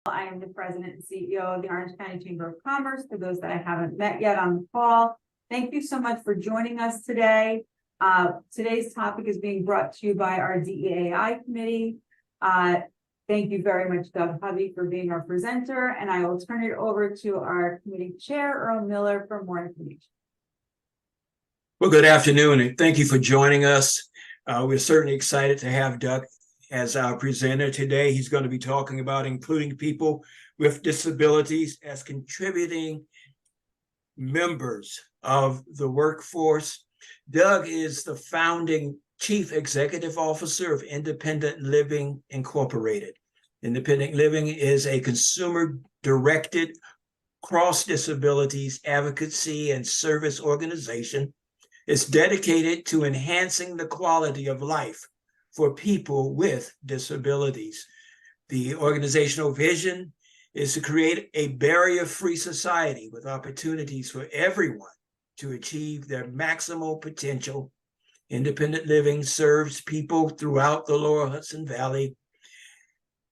I am the president and CEO of the Orange County Chamber of Commerce. For those that I haven't met yet on the call, thank you so much for joining us today. Today's topic is being brought to you by our DEAI committee. Thank you very much, Doug Hovey, for being our presenter, and I will turn it over to our committee chair, Earl Miller, for more information. Well, good afternoon, and thank you for joining us. We're certainly excited to have Doug as our presenter today. He's going to be talking about including people with disabilities as contributing members of the workforce. Doug is the founding Chief Executive Officer of Independent Living Incorporated. Independent Living is a consumer-directed cross-disabilities advocacy and service organization. It's dedicated to enhancing the quality of life for people with disabilities. The organizational vision is to create a barrier-free society with opportunities for everyone to achieve their maximal potential. Independent Living serves people throughout the Lower Hudson Valley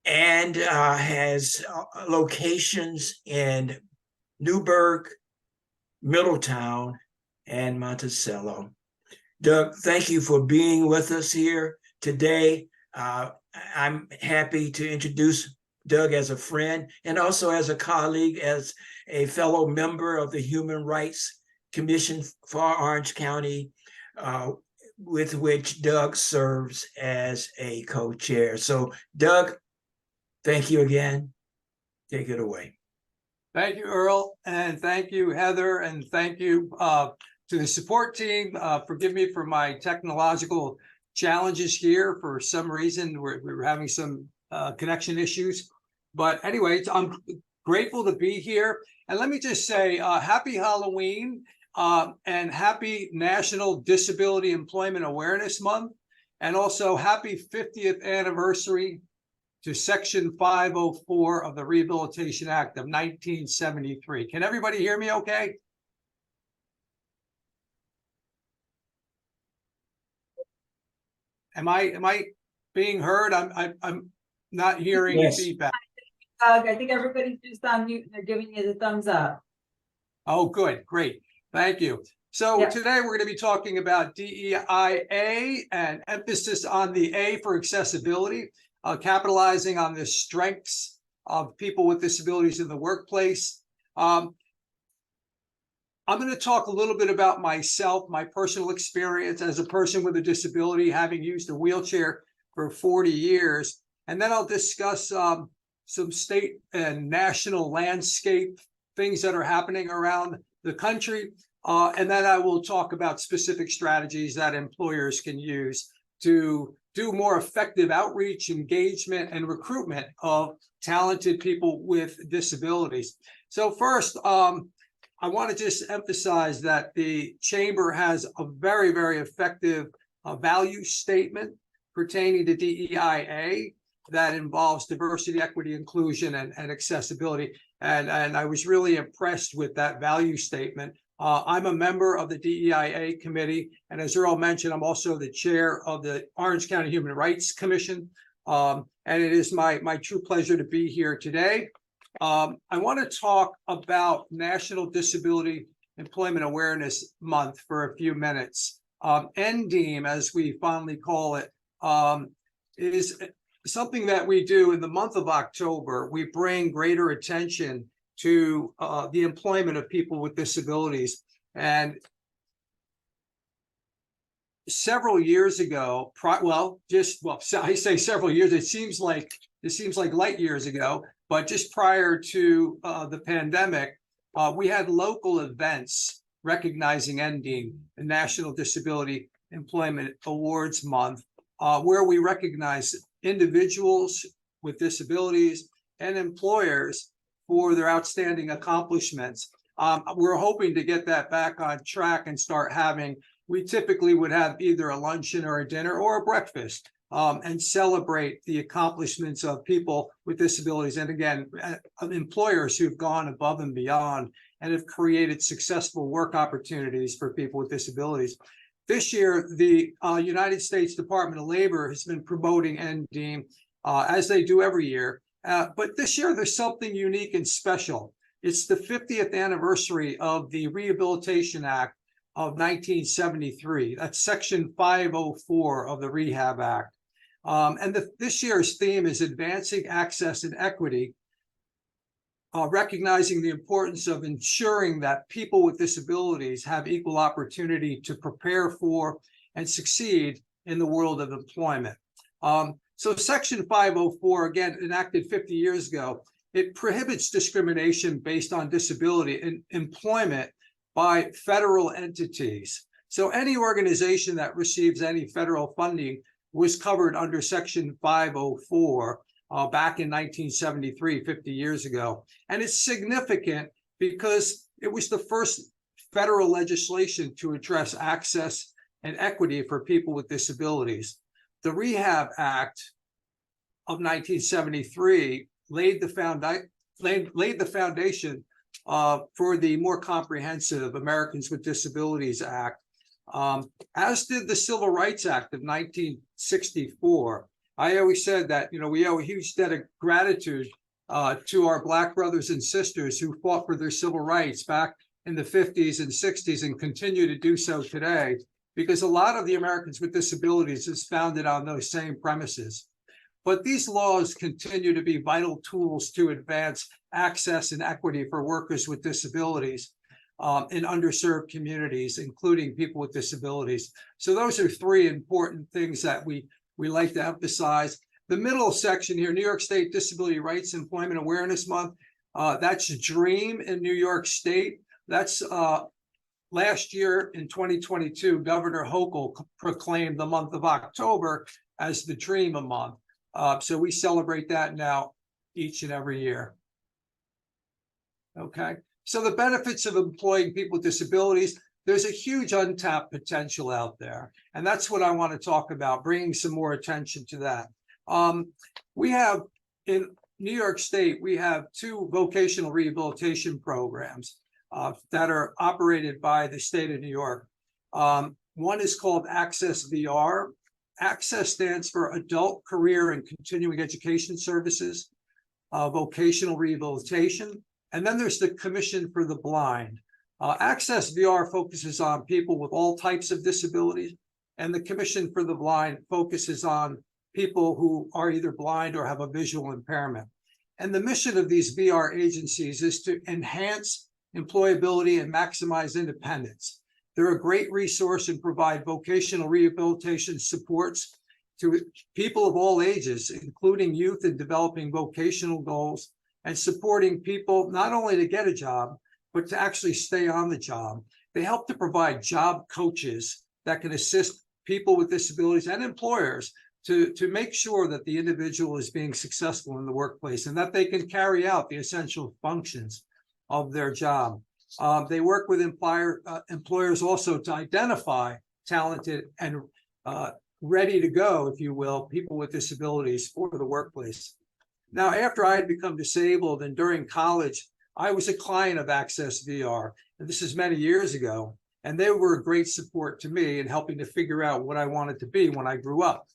and has locations in Newburgh, Middletown, and Monticello. Doug, thank you for being with us here today. I'm happy to introduce Doug as a friend and also as a colleague, as a fellow member of the Human Rights Commission for Orange County, with which Doug serves as a co-chair. So, Doug, thank you again. Take it away. Thank you, Earl, and thank you, Heather, and thank you to the support team. Forgive me for my technological challenges here. For some reason, we're having some connection issues. But anyway, I'm grateful to be here. And let me just say, happy Halloween. And happy National Disability Employment Awareness Month, and also happy 50th anniversary to Section 504 of the Rehabilitation Act of 1973. Can everybody hear me okay? Am I being heard? I'm not hearing Yes. feedback. Doug, I think everybody's just on mute and they're giving you the thumbs up. Oh, good, great. Thank you. So today we're going to be talking about DEIA and emphasis on the A for accessibility, capitalizing on the strengths of people with disabilities in the workplace. I'm going to talk a little bit about myself, my personal experience as a person with a disability, having used a wheelchair for 40 years. And then I'll discuss some state and national landscape things that are happening around the country. And then I will talk about specific strategies that employers can use to do more effective outreach, engagement, and recruitment of talented people with disabilities. So first, I want to just emphasize that the Chamber has a very, very effective value statement pertaining to DEIA that involves diversity, equity, inclusion, and accessibility. And I was really impressed with that value statement. I'm a member of the DEIA committee, and as Earl mentioned, I'm also the chair of the Orange County Human Rights Commission. And it is my true pleasure to be here today. I want to talk about National Disability Employment Awareness Month for a few minutes. NDEAM, as we fondly call it, is something that we do in the month of October. We bring greater attention to the employment of people with disabilities. And several years ago, I say several years, it seems like light years ago, but just prior to the pandemic, we had local events recognizing NDEAM, the National Disability Employment Awards Month, where we recognize individuals with disabilities and employers for their outstanding accomplishments. We're hoping to get that back on track and start having, we typically would have either a luncheon or a dinner or a breakfast and celebrate the accomplishments of people with disabilities. And again, employers who've gone above and beyond and have created successful work opportunities for people with disabilities. This year, the United States Department of Labor has been promoting NDEAM, as they do every year, But this year there's something unique and special. It's the 50th anniversary of the Rehabilitation Act of 1973. That's Section 504 of the Rehab Act. And this year's theme is advancing access and equity, recognizing the importance of ensuring that people with disabilities have equal opportunity to prepare for and succeed in the world of employment. So Section 504, again, enacted 50 years ago, it prohibits discrimination based on disability in employment by federal entities. So any organization that receives any federal funding was covered under Section 504 back in 1973, 50 years ago. And it's significant because it was the first federal legislation to address access and equity for people with disabilities. The Rehab Act of 1973 laid the foundation for the more comprehensive Americans with Disabilities Act, as did the Civil Rights Act of 1964. I always said that, we owe a huge debt of gratitude to our Black brothers and sisters who fought for their civil rights back in the 50s and 60s and continue to do so today, because a lot of the Americans with Disabilities is founded on those same premises. But these laws continue to be vital tools to advance access and equity for workers with disabilities in underserved communities, including people with disabilities. So those are three important things that we like to emphasize. The middle section here, New York State Disability Rights Employment Awareness Month, that's DREAM in New York State. That's last year in 2022, Governor Hochul proclaimed the month of October as the DREAM month. So we celebrate that now each and every year. Okay, so the benefits of employing people with disabilities, there's a huge untapped potential out there. And that's what I want to talk about, bringing some more attention to that. We have in New York State, we have 2 vocational rehabilitation programs that are operated by the state of New York. One is called Access VR. Access stands for Adult Career and Continuing Education Services, Vocational Rehabilitation. And then there's the Commission for the Blind. Access VR focuses on people with all types of disabilities, and the Commission for the Blind focuses on people who are either blind or have a visual impairment. And the mission of these VR agencies is to enhance employability and maximize independence. They're a great resource and provide vocational rehabilitation supports to people of all ages, including youth in developing vocational goals and supporting people not only to get a job, but to actually stay on the job. They help to provide job coaches that can assist people with disabilities and employers to make sure that the individual is being successful in the workplace and that they can carry out the essential functions of their job. They work with employers also to identify talented and ready to go, if you will, people with disabilities for the workplace. Now, after I had become disabled and during college, I was a client of Access VR, and this is many years ago, and they were a great support to me in helping to figure out what I wanted to be when I grew up.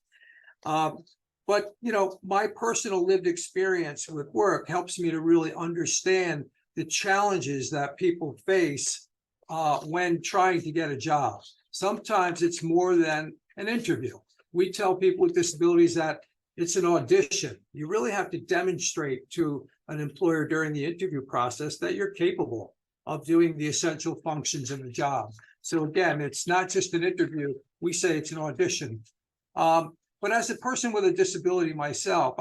But, my personal lived experience with work helps me to really understand the challenges that people face when trying to get a job. Sometimes it's more than an interview. We tell people with disabilities that it's an audition. You really have to demonstrate to an employer during the interview process that you're capable of doing the essential functions of the job. So again, it's not just an interview. We say it's an audition. But as a person with a disability myself,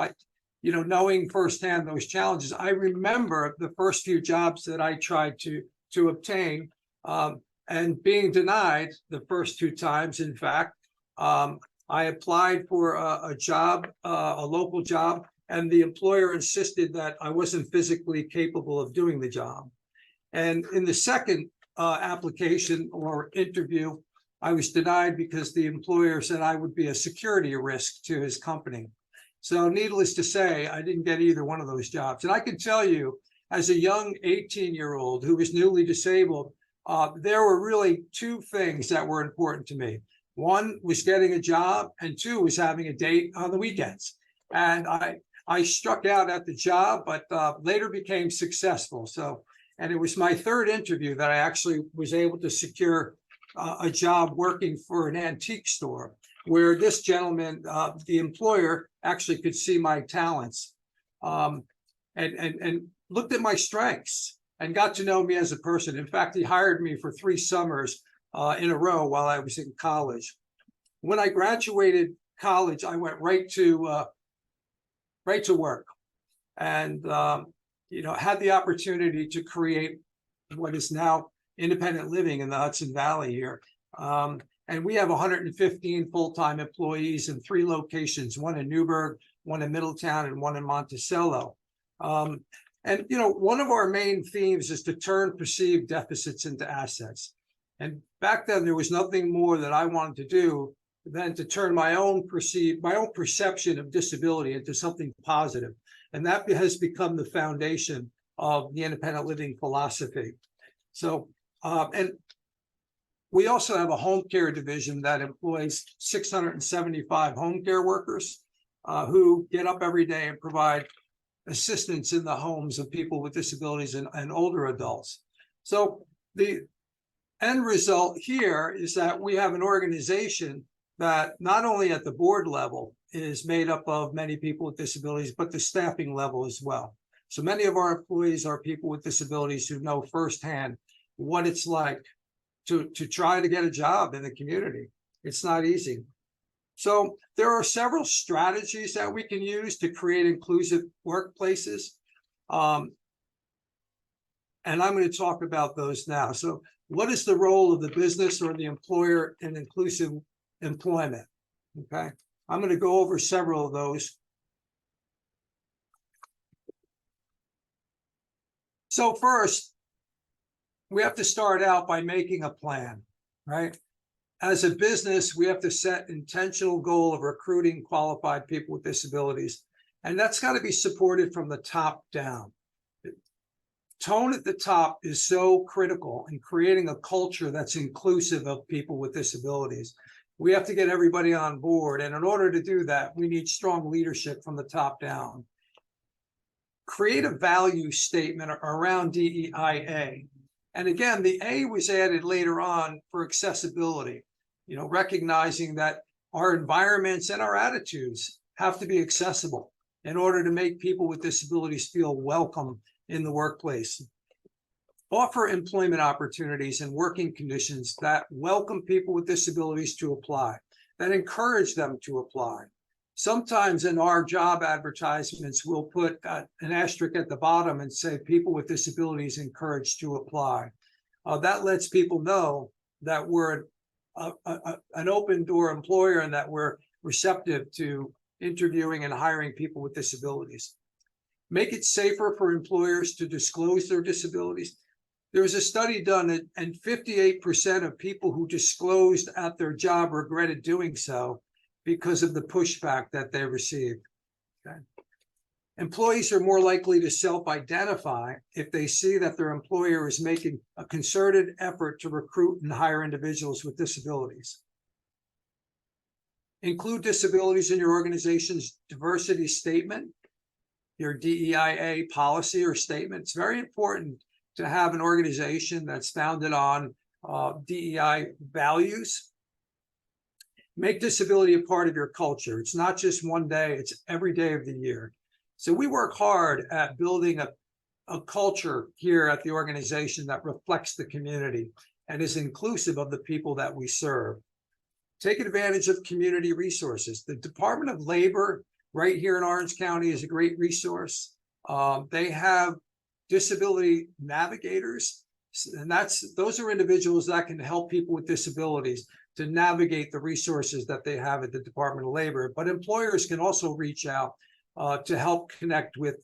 knowing firsthand those challenges, I remember the first few jobs that I tried to obtain and being denied the first 2 times. In fact, I applied for a job, a local job, and the employer insisted that I wasn't physically capable of doing the job. And in the second application or interview, I was denied because the employer said I would be a security risk to his company. So needless to say, I didn't get either one of those jobs. And I can tell you, as a young 18-year-old who was newly disabled, there were really 2 things that were important to me. One was getting a job, and 2 was having a date on the weekends. And I I struck out at the job, but later became successful. So, and it was my third interview that I actually was able to secure a job working for an antique store, where this gentleman, the employer, actually could see my talents, and looked at my strengths and got to know me as a person. In fact, he hired me for 3 summers in a row while I was in college. When I graduated college, I went right to work, and had the opportunity to create what is now independent living in the Hudson Valley here. And we have 115 full-time employees in 3 locations, one in Newburgh, one in Middletown, and one in Monticello. And one of our main themes is to turn perceived deficits into assets. And back then, there was nothing more that I wanted to do than to turn my own perception of disability into something positive. And that has become the foundation of the independent living philosophy. So, and we also have a home care division that employs 675 home care workers who get up every day and provide assistance in the homes of people with disabilities and older adults. So the end result here is that we have an organization that not only at the board level is made up of many people with disabilities, but the staffing level as well. So many of our employees are people with disabilities who know firsthand what it's like to try to get a job in the community. It's not easy. So there are several strategies that we can use to create inclusive workplaces. And I'm going to talk about those now. So what is the role of the business or the employer in inclusive employment? Okay, I'm going to go over several of those. So first, we have to start out by making a plan, right? As a business, we have to set intentional goal of recruiting qualified people with disabilities, and that's got to be supported from the top down. Tone at the top is so critical in creating a culture that's inclusive of people with disabilities. We have to get everybody on board, and in order to do that, we need strong leadership from the top down. Create a value statement around DEIA. And again, the A was added later on for accessibility, recognizing that our environments and our attitudes have to be accessible in order to make people with disabilities feel welcome in the workplace. Offer employment opportunities and working conditions that welcome people with disabilities to apply, that encourage them to apply. Sometimes in our job advertisements, we'll put an asterisk at the bottom and say people with disabilities encouraged to apply. That lets people know that we're an open door employer and that we're receptive to interviewing and hiring people with disabilities. Make it safer for employers to disclose their disabilities. There was a study done and 58% of people who disclosed at their job regretted doing so because of the pushback that they received. Okay. Employees are more likely to self-identify if they see that their employer is making a concerted effort to recruit and hire individuals with disabilities. Include disabilities in your organization's diversity statement, your DEIA policy or statement. It's very important to have an organization that's founded on DEI values. Make disability a part of your culture. It's not just one day, it's every day of the year. So we work hard at building a culture here at the organization that reflects the community and is inclusive of the people that we serve. Take advantage of community resources. The Department of Labor right here in Orange County is a great resource. They have disability navigators, and those are individuals that can help people with disabilities to navigate the resources that they have at the Department of Labor. But employers can also reach out to help connect with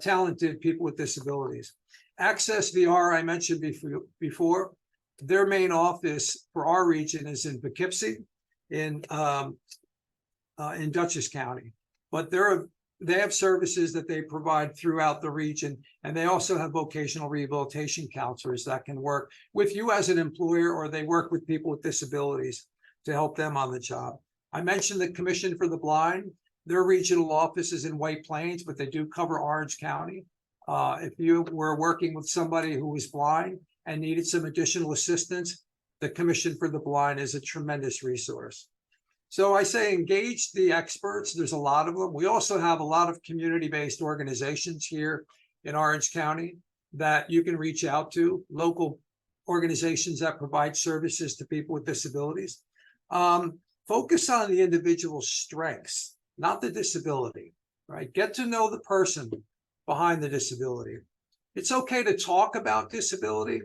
talented people with disabilities. Access VR, I mentioned before. Their main office for our region is in Poughkeepsie, in Dutchess County, but they have services that they provide throughout the region, and they also have vocational rehabilitation counselors that can work with you as an employer, or they work with people with disabilities to help them on the job. I mentioned the Commission for the Blind. Their regional office is in White Plains, but they do cover Orange County. If you were working with somebody who was blind and needed some additional assistance, the Commission for the Blind is a tremendous resource. So I say engage the experts. There's a lot of them. We also have a lot of community-based organizations here in Orange County that you can reach out to, local organizations that provide services to people with disabilities. Focus on the individual's strengths, not the disability, right? Get to know the person behind the disability. It's okay to talk about disability.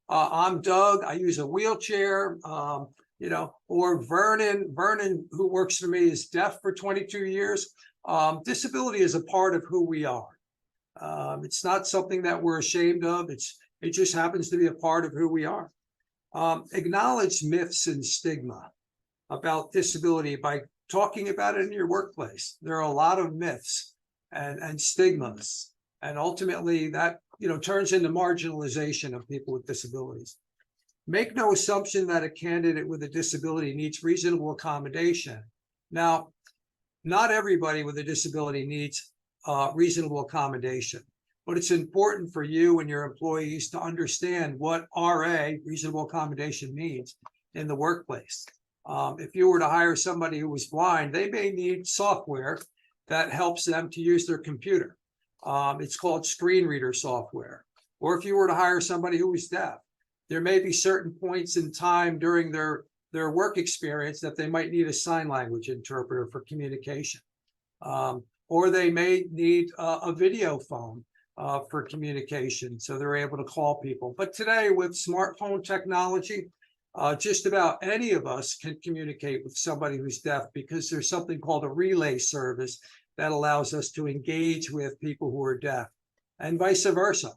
I'm Doug, I use a wheelchair, or Vernon, who works for me, is deaf for 22 years. Disability is a part of who we are. It's not something that we're ashamed of. It just happens to be a part of who we are. Acknowledge myths and stigma about disability by talking about it in your workplace. There are a lot of myths and stigmas, and ultimately that turns into marginalization of people with disabilities. Make no assumption that a candidate with a disability needs reasonable accommodation. Now, not everybody with a disability needs reasonable accommodation, but it's important for you and your employees to understand what RA, reasonable accommodation, means in the workplace. If you were to hire somebody who was blind, they may need software that helps them to use their computer. It's called screen reader software. Or if you were to hire somebody who was deaf, there may be certain points in time during their work experience that they might need a sign language interpreter for communication. Or they may need a video phone for communication, so they're able to call people. But today, with smartphone technology, just about any of us can communicate with somebody who's deaf, because there's something called a relay service that allows us to engage with people who are deaf, and vice versa.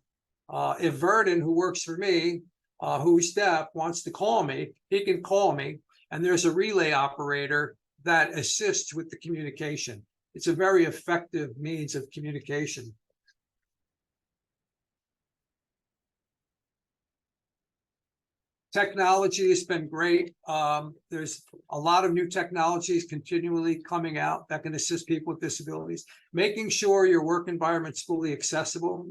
If Vernon, who works for me, who's deaf, wants to call me, he can call me, and there's a relay operator that assists with the communication. It's a very effective means of communication. Technology has been great. There's a lot of new technologies continually coming out that can assist people with disabilities. Making sure your work environment's fully accessible,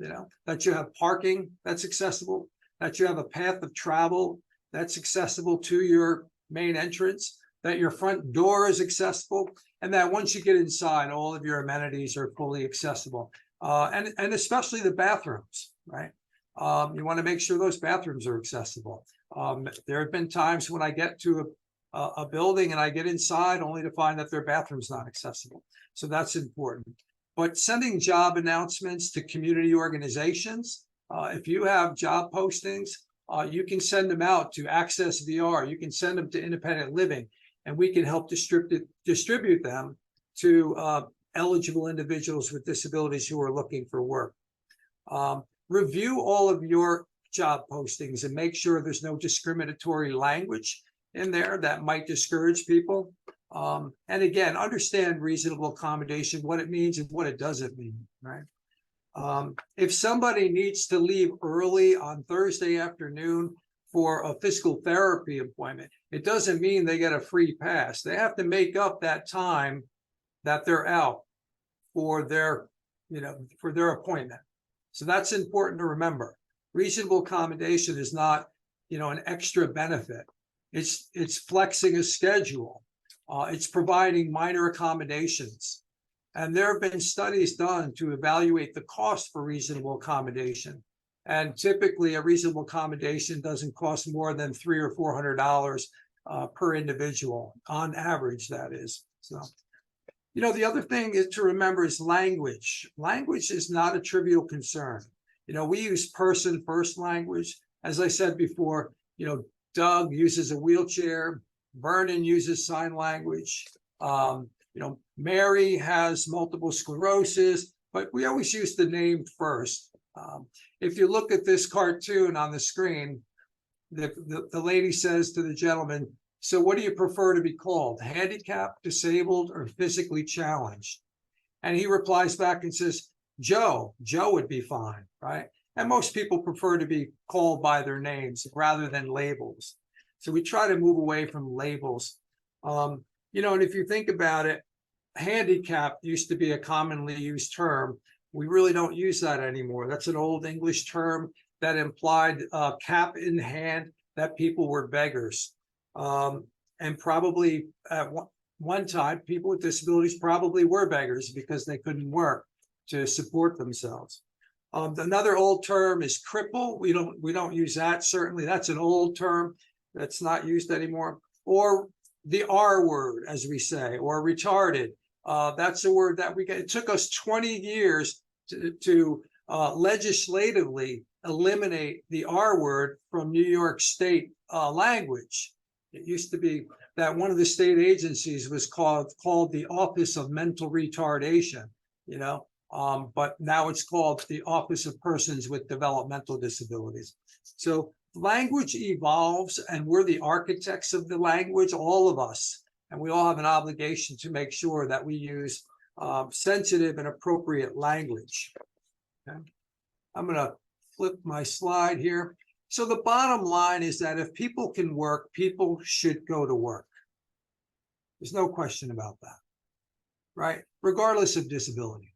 that you have parking that's accessible, that you have a path of travel that's accessible to your main entrance, that your front door is accessible, and that once you get inside, all of your amenities are fully accessible. And especially the bathrooms, right? You want to make sure those bathrooms are accessible. There have been times when I get to a building and I get inside only to find that their bathroom's not accessible. So that's important. But sending job announcements to community organizations, if you have job postings, you can send them out to Access VR. You can send them to Independent Living, and we can help distribute them to eligible individuals with disabilities who are looking for work. Review all of your job postings and make sure there's no discriminatory language in there that might discourage people. And again, understand reasonable accommodation, what it means and what it doesn't mean, right? If somebody needs to leave early on Thursday afternoon for a physical therapy appointment, it doesn't mean they get a free pass. They have to make up that time that they're out for their appointment. So that's important to remember. Reasonable accommodation is not, an extra benefit. It's flexing a schedule. It's providing minor accommodations. And there have been studies done to evaluate the cost for reasonable accommodation. And typically a reasonable accommodation doesn't cost more than $300 or $400 per individual, on average, that is. So, the other thing is to remember is language. Language is not a trivial concern. We use person first language. As I said before, Doug uses a wheelchair, Vernon uses sign language. Mary has multiple sclerosis, but we always use the name first. If you look at this cartoon on the screen, the lady says to the gentleman, "So what do you prefer to be called? Handicapped, disabled, or physically challenged?" And he replies back and says, Joe would be fine, right? And most people prefer to be called by their names rather than labels. So we try to move away from labels. And if you think about it, handicap used to be a commonly used term. We really don't use that anymore. That's an old English term that implied cap in hand, that people were beggars. And probably at one time, people with disabilities probably were beggars because they couldn't work to support themselves. Another old term is cripple. We don't use that. Certainly, that's an old term that's not used anymore. Or the R word, as we say, or retarded. That's a word that we get. It took us 20 years to legislatively eliminate the R word from New York State language. It used to be that one of the state agencies was called the Office of Mental Retardation, but now it's called the Office of Persons with Developmental Disabilities. So language evolves, and we're the architects of the language, all of us, and we all have an obligation to make sure that we use sensitive and appropriate language. Okay. I'm going to flip my slide here. So the bottom line is that if people can work, people should go to work. There's no question about that, right? Regardless of disability.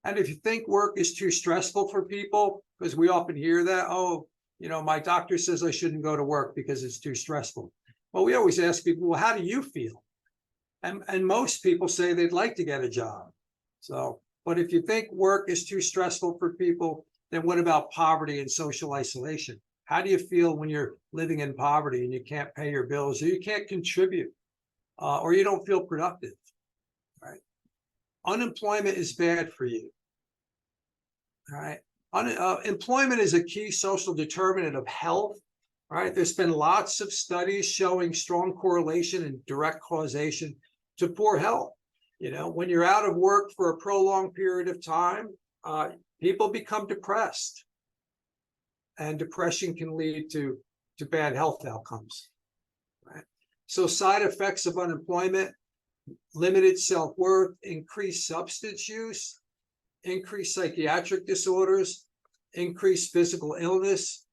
And if you think work is too stressful for people, because we often hear that, oh, my doctor says I shouldn't go to work because it's too stressful. Well, we always ask people, well, how do you feel? And most people say they'd like to get a job. So, but if you think work is too stressful for people, then what about poverty and social isolation? How do you feel when you're living in poverty and you can't pay your bills, or you can't contribute, or you don't feel productive, right? Unemployment is bad for you, all right? Employment is a key social determinant of health, right? There's been lots of studies showing strong correlation and direct causation to poor health. When you're out of work for a prolonged period of time, people become depressed, and depression can lead to bad health outcomes, right? So side effects of unemployment: limited self-worth, increased substance use, increased psychiatric disorders, increased physical illness,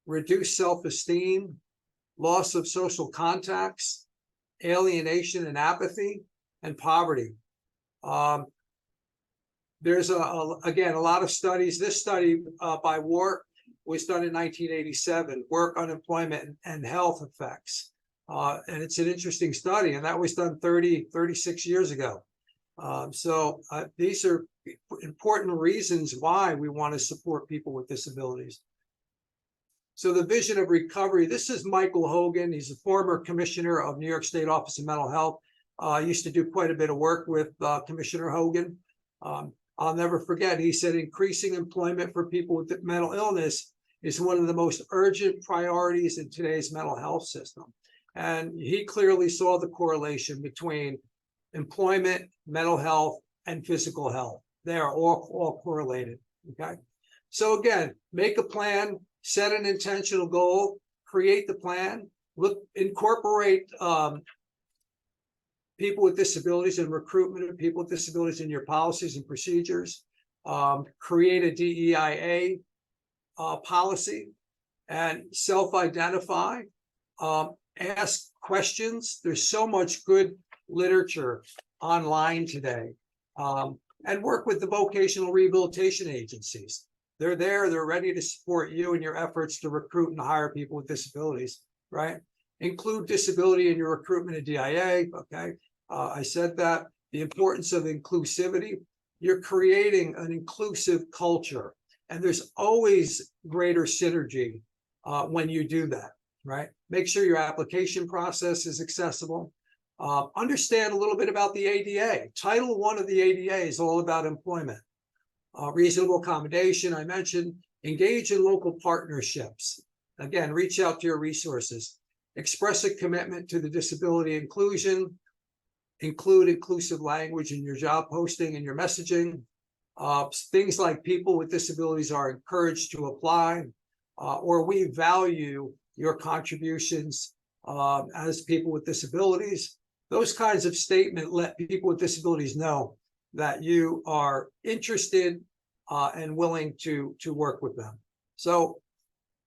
reduced self-esteem, loss of social contacts, alienation and apathy, and poverty. There's again a lot of studies. This study by Wart was done in 1987, work, unemployment, and health effects. And it's an interesting study, and that was done 36 years ago. So these are important reasons why we want to support people with disabilities. So the vision of recovery, this is Michael Hogan. He's a former commissioner of New York State Office of Mental Health. I used to do quite a bit of work with Commissioner Hogan. I'll never forget, he said increasing employment for people with mental illness is one of the most urgent priorities in today's mental health system. And he clearly saw the correlation between employment, mental health, and physical health. They are all correlated, okay? So again, make a plan, set an intentional goal, create the plan, incorporate people with disabilities and recruitment of people with disabilities in your policies and procedures, create a DEIA policy, and self-identify, ask questions. There's so much good literature online today, and work with the vocational rehabilitation agencies. They're there, they're ready to support you in your efforts to recruit and hire people with disabilities, right? Include disability in your recruitment of DIA, okay? I said that. The importance of inclusivity. You're creating an inclusive culture, and there's always greater synergy when you do that, right? Make sure your application process is accessible. Understand a little bit about the ADA. Title I of the ADA is all about employment. Reasonable accommodation, I mentioned. Engage in local partnerships. Again, reach out to your resources. Express a commitment to the disability inclusion. Include inclusive language in your job posting and your messaging. Things like people with disabilities are encouraged to apply, or we value your contributions as people with disabilities. Those kinds of statements let people with disabilities know that you are interested and willing to work with them. So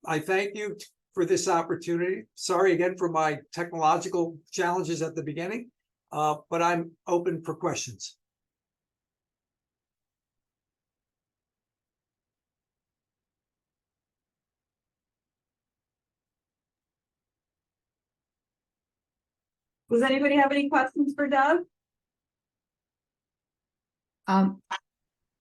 I thank you for this opportunity. Sorry again for my technological challenges at the beginning. but I'm open for questions. Does anybody have any questions for Doug? I'll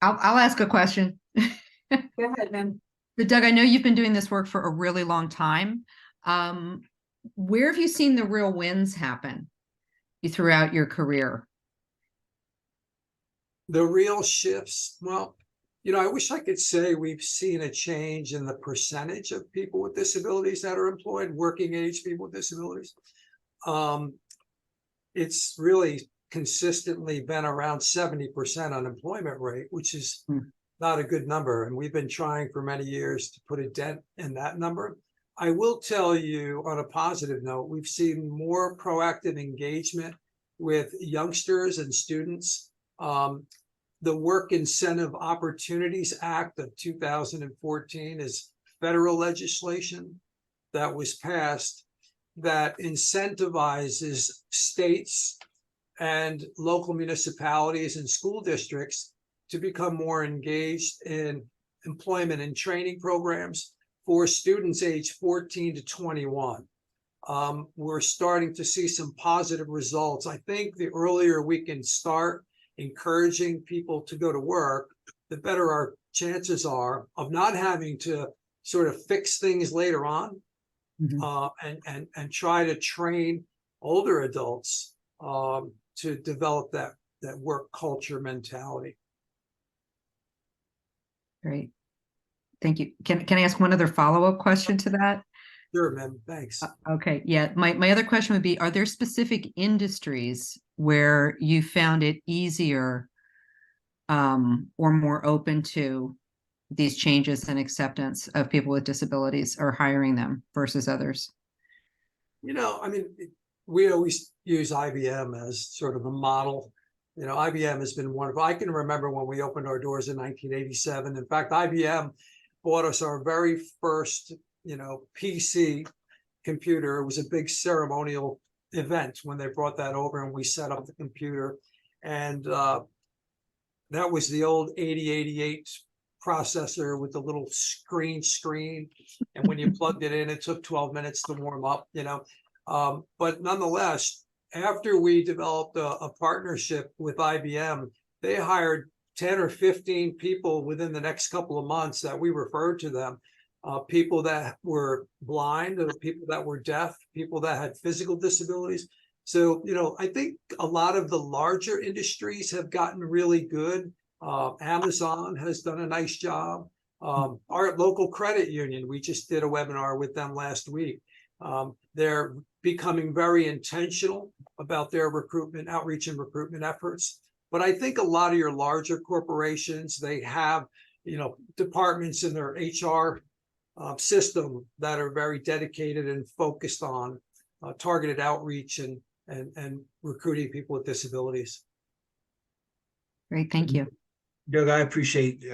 ask a question. Go ahead, ma'am. But Doug, I know you've been doing this work for a really long time. Where have you seen the real wins happen throughout your career? The real shifts, well, I wish I could say we've seen a change in the percentage of people with disabilities that are employed, working age people with disabilities. It's really consistently been around 70% unemployment rate, which is not a good number. And we've been trying for many years to put a dent in that number. I will tell you on a positive note, we've seen more proactive engagement with youngsters and students. The Work Incentive Opportunities Act of 2014 is federal legislation that was passed that incentivizes states and local municipalities and school districts to become more engaged in employment and training programs for students age 14 to 21. We're starting to see some positive results. I think the earlier we can start encouraging people to go to work, the better our chances are of not having to sort of fix things later on. And try to train older adults to develop that work culture mentality. Great. Thank you. Can I ask one other follow-up question to that? Sure, ma'am. Thanks. Okay. Yeah. My other question would be, are there specific industries where you found it easier or more open to these changes and acceptance of people with disabilities or hiring them versus others? We always use IBM as sort of a model. IBM has been wonderful. I can remember when we opened our doors in 1987. In fact, IBM bought us our very first, PC computer. It was a big ceremonial event when they brought that over and we set up the computer. And that was the old 8088 processor with the little screen. And when you plugged it in, it took 12 minutes to warm up, but nonetheless, after we developed a partnership with IBM, they hired 10 or 15 people within the next couple of months that we referred to them, people that were blind, people that were deaf, people that had physical disabilities. So, I think a lot of the larger industries have gotten really good. Amazon has done a nice job. Our local credit union, we just did a webinar with them last week. They're becoming very intentional about their recruitment, outreach and recruitment efforts. But I think a lot of your larger corporations, they have, departments in their HR system that are very dedicated and focused on targeted outreach and recruiting people with disabilities. Great. Thank you. Doug, I appreciate,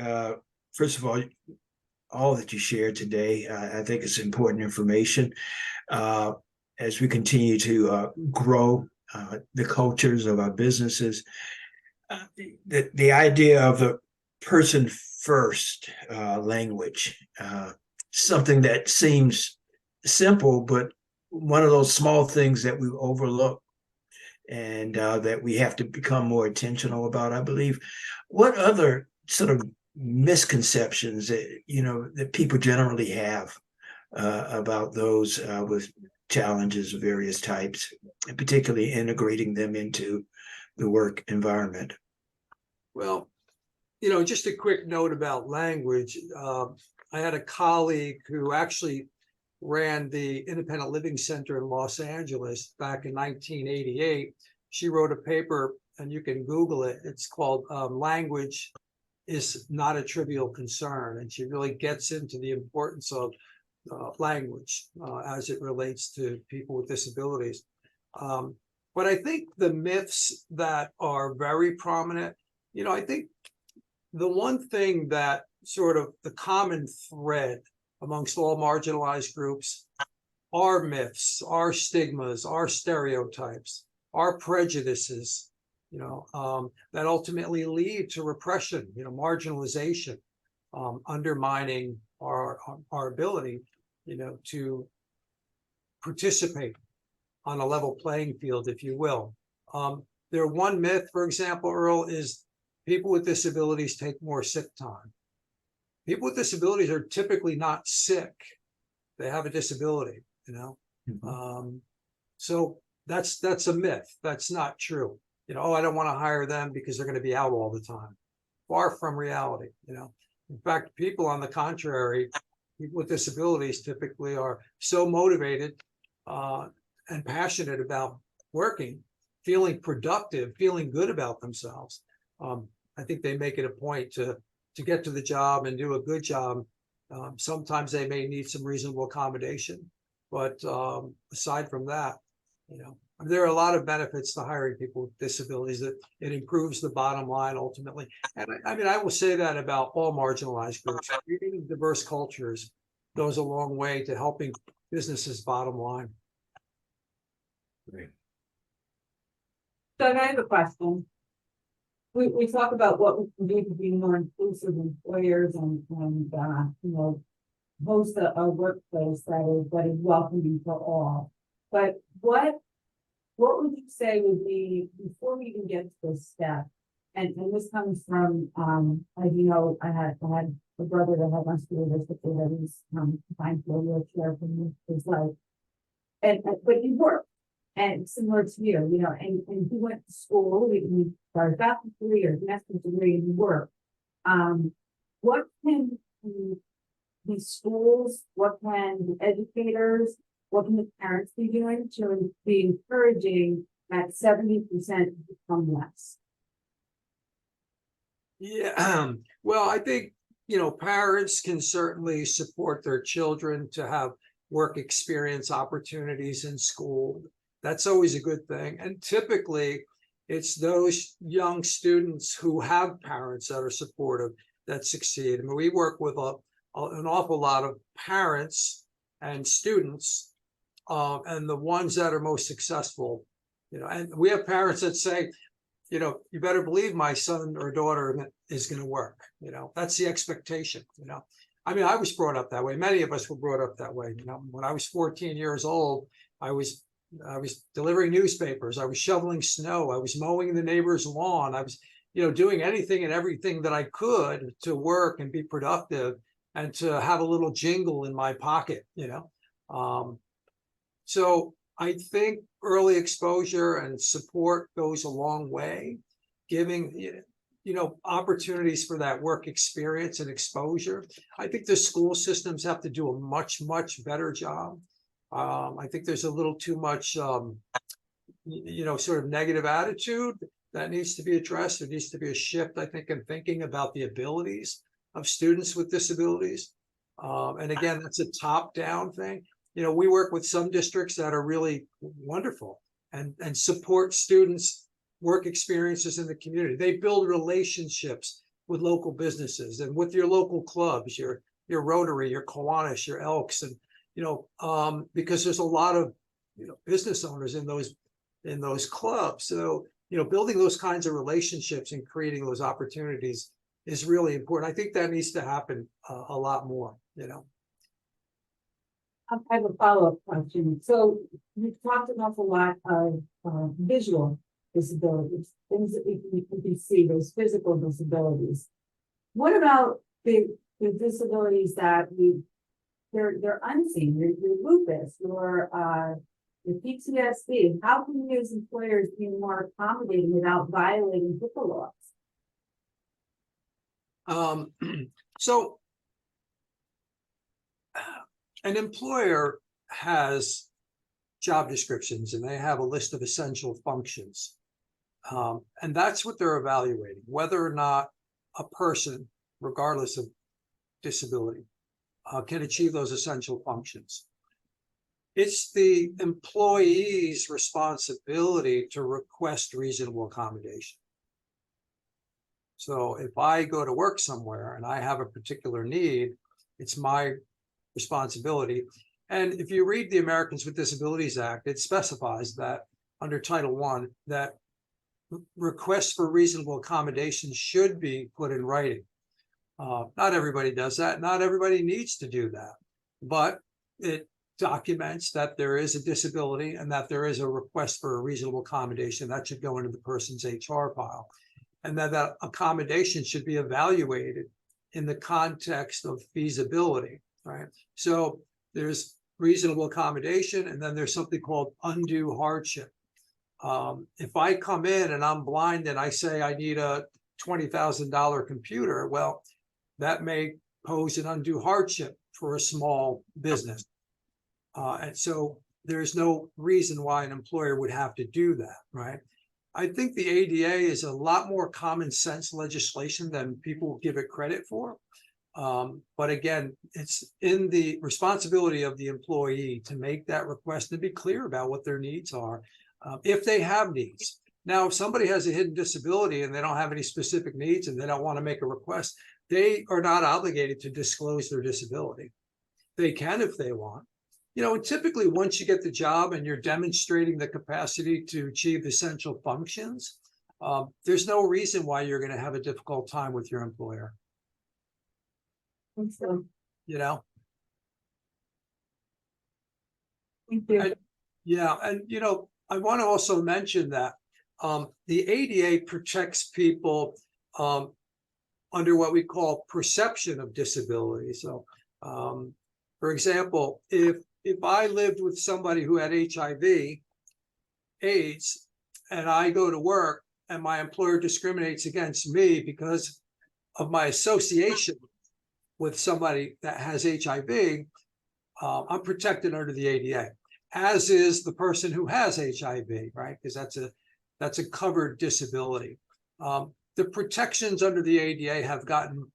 first of all that you shared today. I think it's important information as we continue to grow the cultures of our businesses. The idea of the person first language, something that seems simple, but one of those small things that we overlook and that we have to become more intentional about, I believe. What other sort of misconceptions that people generally have about those with challenges of various types, and particularly integrating them into the work environment? Well, just a quick note about language. I had a colleague who actually ran the Independent Living Center in Los Angeles back in 1988. She wrote a paper, and you can Google it. It's called Language is Not a Trivial Concern. And she really gets into the importance of language as it relates to people with disabilities. But I think the myths that are very prominent, I think the one thing that sort of the common thread amongst all marginalized groups are myths, are stigmas, are stereotypes, our prejudices, that ultimately lead to repression, marginalization, undermining our ability, to participate on a level playing field, if you will. Their one myth, for example, Earl, is people with disabilities take more sick time. People with disabilities are typically not sick. They have a disability, so that's a myth. That's not true. I don't want to hire them because they're going to be out all the time. Far from reality, In fact, people on the contrary, people with disabilities typically are so motivated and passionate about working, feeling productive, feeling good about themselves. I think they make it a point to get to the job and do a good job. Sometimes they may need some reasonable accommodation, but aside from that, there are a lot of benefits to hiring people with disabilities. That it improves the bottom line ultimately. And I will say that about all marginalized groups. Creating diverse cultures goes a long way to helping businesses' bottom line. Great. Doug, I have a question. We talk about what we can do to be more inclusive employers and host a workplace that is welcoming for all. But what would you say would be, before we even get to this step, and this comes from, as you know, I had a brother that had muscular dystrophy that was confined to a wheelchair for his life. But he worked, and similar to you, and he went to school, he started out for 3 years, master's degree, and he worked. What can the schools, what can the educators, what can the parents be doing to be encouraging that 70% become less? Yeah, well, I think, parents can certainly support their children to have work experience opportunities in school. That's always a good thing. And typically, it's those young students who have parents that are supportive that succeed. I mean, we work with an awful lot of parents and students, and the ones that are most successful, and we have parents that say, you better believe my son or daughter is going to work. That's the expectation. I mean, I was brought up that way. Many of us were brought up that way. When I was 14 years old, I was delivering newspapers. I was shoveling snow. I was mowing the neighbor's lawn. I was, doing anything and everything that I could to work and be productive and to have a little jingle in my pocket, So I think early exposure and support goes a long way, giving, opportunities for that work experience and exposure. I think the school systems have to do a much, much better job. I think there's a little too much, sort of negative attitude that needs to be addressed. There needs to be a shift, I think, in thinking about the abilities of students with disabilities. And again, that's a top-down thing. We work with some districts that are really wonderful and support students' work experiences in the community. They build relationships with local businesses and with your local clubs, your Rotary, your Kiwanis, your Elks, and because there's a lot of business owners in those clubs. So building those kinds of relationships and creating those opportunities is really important. I think that needs to happen a lot more. I have a follow-up question. So you've talked an awful lot of visual disabilities, things that we can see, those physical disabilities. What about the disabilities that they're unseen, your lupus, your PTSD? How can we as employers be more accommodating without violating HIPAA laws? So an employer has job descriptions and they have a list of essential functions. And that's what they're evaluating, whether or not a person, regardless of disability, can achieve those essential functions. It's the employee's responsibility to request reasonable accommodation. So if I go to work somewhere and I have a particular need, it's my responsibility. And if you read the Americans with Disabilities Act, it specifies that under Title I that requests for reasonable accommodations should be put in writing. Not everybody does that. Not everybody needs to do that, but it documents that there is a disability and that there is a request for a reasonable accommodation that should go into the person's HR file, and that accommodation should be evaluated in the context of feasibility, right? So there's reasonable accommodation, and then there's something called undue hardship. If I come in and I'm blind and I say I need a $20,000 computer, well, that may pose an undue hardship for a small business. And so there's no reason why an employer would have to do that, right? I think the ADA is a lot more common sense legislation than people give it credit for. But again, it's in the responsibility of the employee to make that request and be clear about what their needs are, if they have needs. Now, if somebody has a hidden disability and they don't have any specific needs and they don't want to make a request, they are not obligated to disclose their disability. They can if they want. You know, and typically once you get the job and you're demonstrating the capacity to achieve essential functions, there's no reason why you're going to have a difficult time with your employer. So, You know? thank you. Yeah, and you know, I want to also mention that the ADA protects people under what we call perception of disability. So, for example, if I lived with somebody who had HIV, AIDS, and I go to work and my employer discriminates against me because of my association with somebody that has HIV, I'm protected under the ADA, as is the person who has HIV, right? Because that's a covered disability. The protections under the ADA have gotten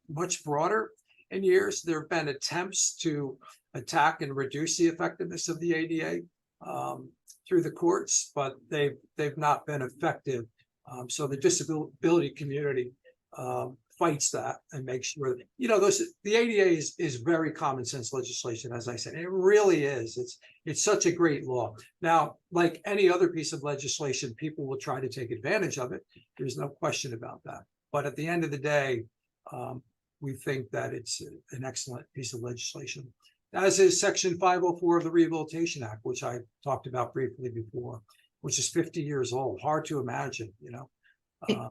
much broader in years. There have been attempts to attack and reduce the effectiveness of the ADA through the courts, but they've not been effective. So the disability community fights that and makes sure that, you know, the ADA is very common sense legislation, as I said. It really is. It's such a great law. Now, like any other piece of legislation, people will try to take advantage of it. There's no question about that. But at the end of the day, we think that it's an excellent piece of legislation, as is Section 504 of the Rehabilitation Act, which I talked about briefly before, which is 50 years old. Hard to imagine, you know.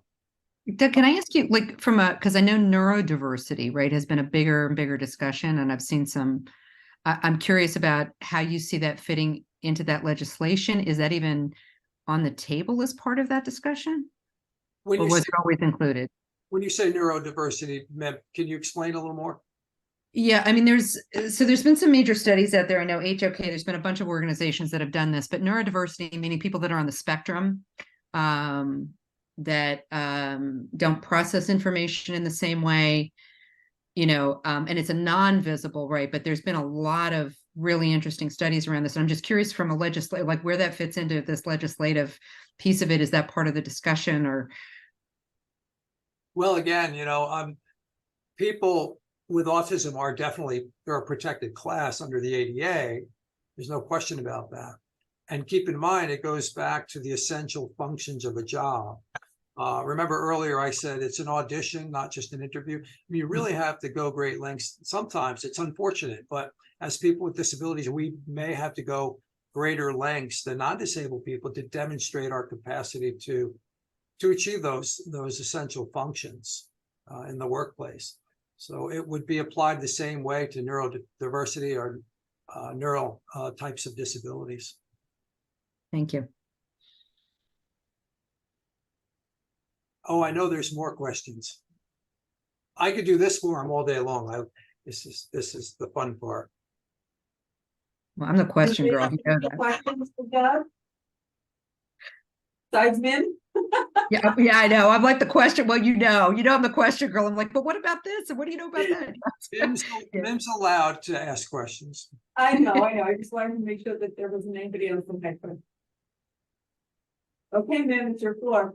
Doug, can I ask you, like, because I know neurodiversity, right, has been a bigger and bigger discussion, and I've seen some, I'm curious about how you see that fitting into that legislation. Is that even on the table as part of that discussion? Or was it always included? When you say neurodiversity, Mem, can you explain a little more? Yeah, I mean, there's been some major studies out there. I know HOK, there's been a bunch of organizations that have done this, but neurodiversity, meaning people that are on the spectrum, that don't process information in the same way, you know, and it's a non-visible, right? But there's been a lot of really interesting studies around this. And I'm just curious from a like where that fits into this legislative piece of it. Is that part of the discussion or? Well, again, you know, people with autism are definitely, they're a protected class under the ADA. There's no question about that. And keep in mind, it goes back to the essential functions of a job. Remember earlier I said it's an audition, not just an interview. I mean, you really have to go great lengths. Sometimes it's unfortunate, but as people with disabilities, we may have to go greater lengths than non-disabled people to demonstrate our capacity to achieve those essential functions in the workplace. So it would be applied the same way to neurodiversity or neural types of disabilities. Thank you. Oh, I know there's more questions. I could do this for them all day long. This is the fun part. Well, I'm the question girl. You know that. Questions for Doug? Besides Min? Yeah, I know. I'm like the question. Well, you know, I'm the question girl. I'm like, but what about this? And what do you know about that? Mim's allowed to ask questions. I know. I just wanted to make sure that there wasn't anybody else on that question. Okay, Mim, it's your floor.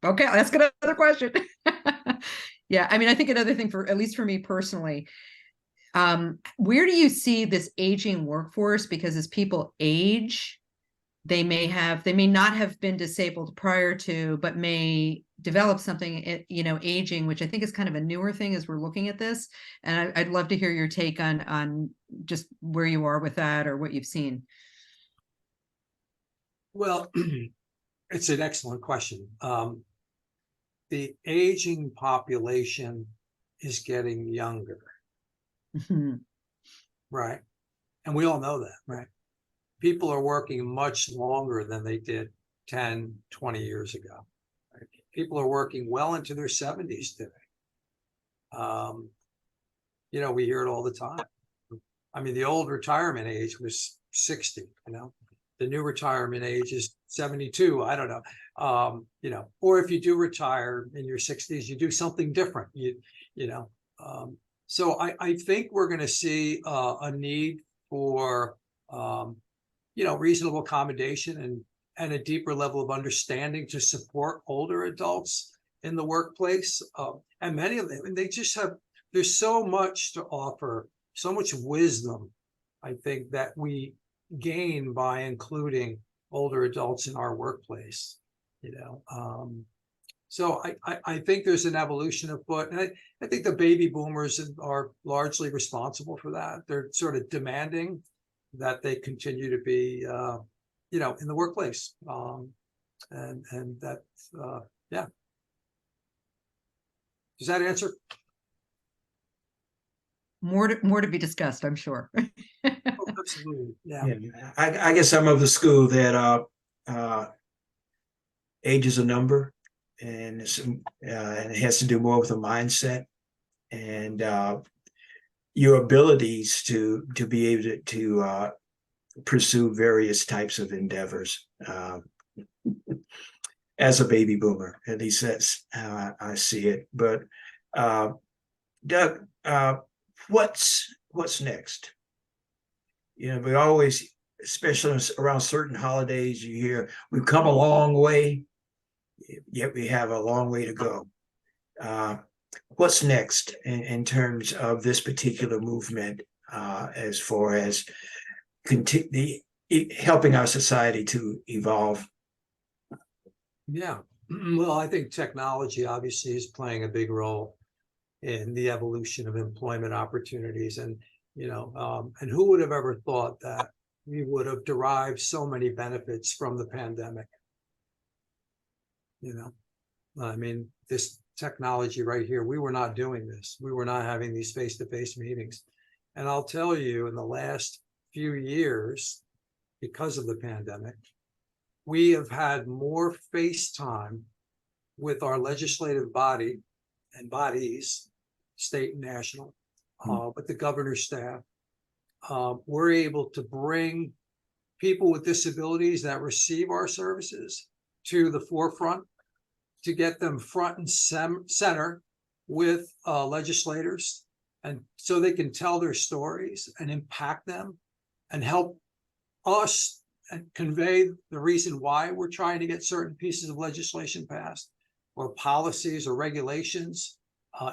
Okay, let's get another question. Yeah, I mean, I think another thing for, at least for me personally, where do you see this aging workforce? Because as people age, they may not have been disabled prior to, but may develop something, aging, which I think is kind of a newer thing as we're looking at this. And I'd love to hear your take on just where you are with that or what you've seen. Well, it's an excellent question. The aging population is getting younger, right? And we all know that, right? People are working much longer than they did 10, 20 years ago. Right? People are working well into their 70s today. We hear it all the time. I mean, the old retirement age was 60, the new retirement age is 72. I don't know. Or if you do retire in your 60s, you do something different, so I think we're going to see a need for, reasonable accommodation and a deeper level of understanding to support older adults in the workplace. And many of them, and they just there's so much to offer, so much wisdom, I think, that we gain by including older adults in our workplace, So I think there's an evolution afoot, and I think the baby boomers are largely responsible for that. They're sort of demanding that they continue to be, in the workplace, and that, yeah. Does that answer? More to be discussed, I'm sure. Oh, absolutely, yeah. I guess I'm of the school that age is a number, and it has to do more with a mindset and your abilities to be able to pursue various types of endeavors. As a baby boomer, at least that's how I see it. But Doug, what's next? We always, especially around certain holidays, you hear we've come a long way, yet we have a long way to go. What's next in terms of this particular movement, as far as helping our society to evolve? Yeah, well, I think technology obviously is playing a big role in the evolution of employment opportunities, and and who would have ever thought that we would have derived so many benefits from the pandemic? I mean, this technology right here, we were not doing this. We were not having these face-to-face meetings. And I'll tell you, in the last few years, because of the pandemic, we have had more face time with our legislative body and bodies, state and national, with the governor's staff. We're able to bring people with disabilities that receive our services to the forefront, to get them front and center with legislators, and so they can tell their stories and impact them and help us and convey the reason why we're trying to get certain pieces of legislation passed, or policies or regulations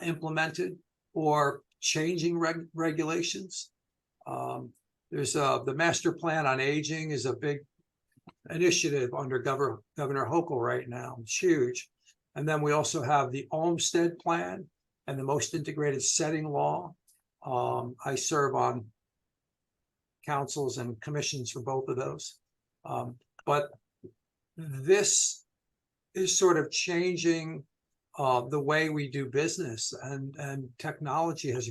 implemented, or changing regulations. There's the master plan on aging is a big initiative under Governor Hochul right now. It's huge. And then we also have the Olmstead Plan and the most integrated setting law. I serve on councils and commissions for both of those. But this is sort of changing the way we do business, and technology has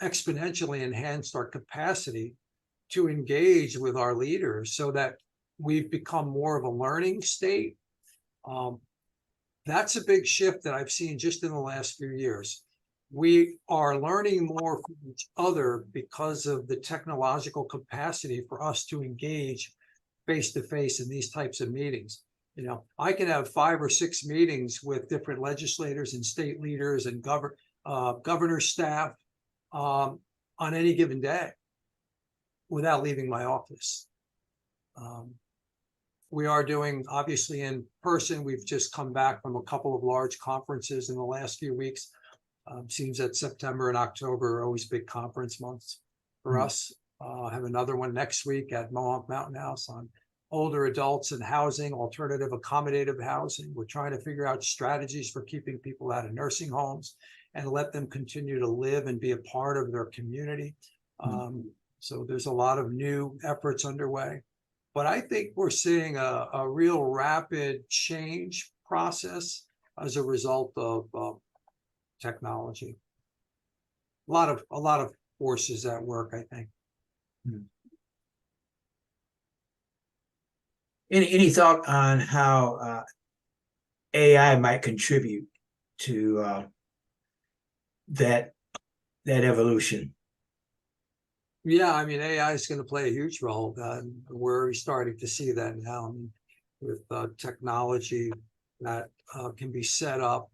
exponentially enhanced our capacity to engage with our leaders so that we've become more of a learning state. That's a big shift that I've seen just in the last few years. We are learning more from each other because of the technological capacity for us to engage face-to-face in these types of meetings. I can have 5 or 6 meetings with different legislators and state leaders and governor staff on any given day without leaving my office. We are doing, obviously, in person. We've just come back from a couple of large conferences in the last few weeks. Seems that September and October are always big conference months for us. I have another one next week at Mohawk Mountain House on older adults in housing, alternative accommodative housing. We're trying to figure out strategies for keeping people out of nursing homes and let them continue to live and be a part of their community. So there's a lot of new efforts underway. But I think we're seeing a real rapid change process as a result of technology. A lot of forces at work, I think. Any thought on how AI might contribute to that evolution? Yeah, I mean, AI is going to play a huge role. We're starting to see that now. I mean, with technology that can be set up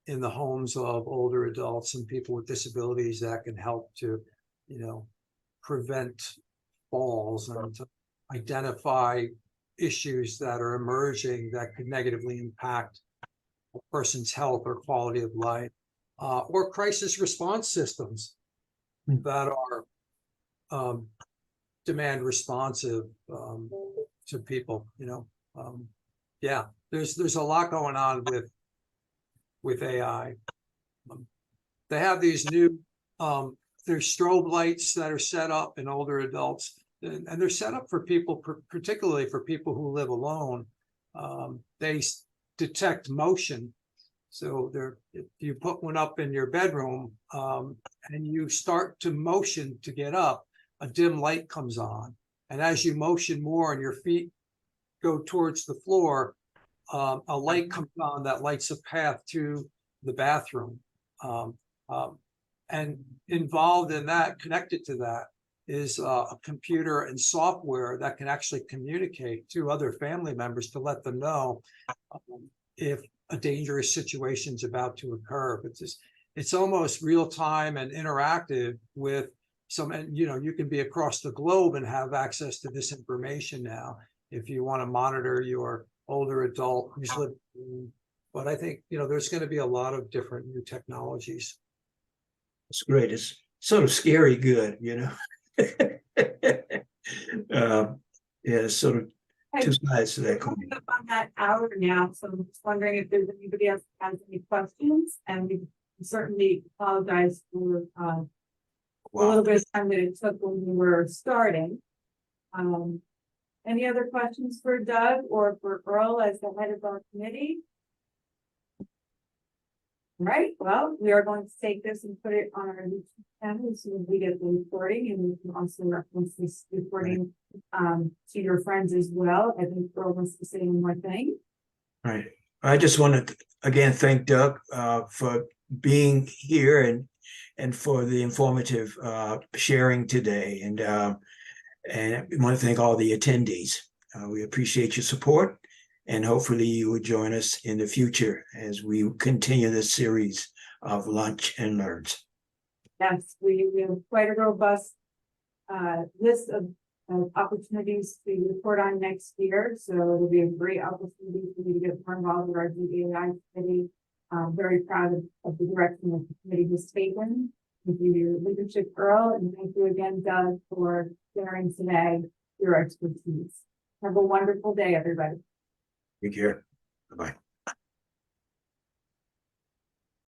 in the homes of older adults and people with disabilities that can help to, prevent falls and to identify issues that are emerging that could negatively impact a person's health or quality of life, or crisis response systems that are demand responsive to people. Yeah, there's a lot going on with AI. They have these new there's strobe lights that are set up in older adults, and they're set up for people, particularly for people who live alone. They detect motion. So if you put one up in your bedroom and you start to motion to get up, a dim light comes on. And as you motion more and your feet go towards the floor, a light comes on that lights a path to the bathroom. And involved in that, connected to that, is a computer and software that can actually communicate to other family members to let them know if a dangerous situation is about to occur. But it's almost real time and interactive with some, and you can be across the globe and have access to this information now if you want to monitor your older adult who's living. But I think there's going to be a lot of different new technologies. It's great. It's sort of scary good, Yeah, it's sort of two sides to that coin. Coming up on that hour now, so I'm just wondering if there's anybody else that has any questions, and we certainly apologize for a little bit of time that it took when we were starting. Any other questions for Doug or for Earl as the head of our committee? Right, well, we are going to take this and put it on our YouTube channel as soon as we get the recording, and we can also reference this recording to your friends as well. I think Earl wants to say one more thing. Right. I just want to again thank Doug for being here and for the informative sharing today, and we want to thank all the attendees. We appreciate your support. And hopefully you will join us in the future as we continue this series of Lunch and Learns. Yes, we have quite a robust list of opportunities to report on next year. So it'll be a great opportunity for you to get more involved with our DEI committee. Very proud of the direction that the committee has taken. Thank you for your leadership, Earl, and thank you again, Doug, for sharing today your expertise. Have a wonderful day, everybody. Take care. Bye-bye.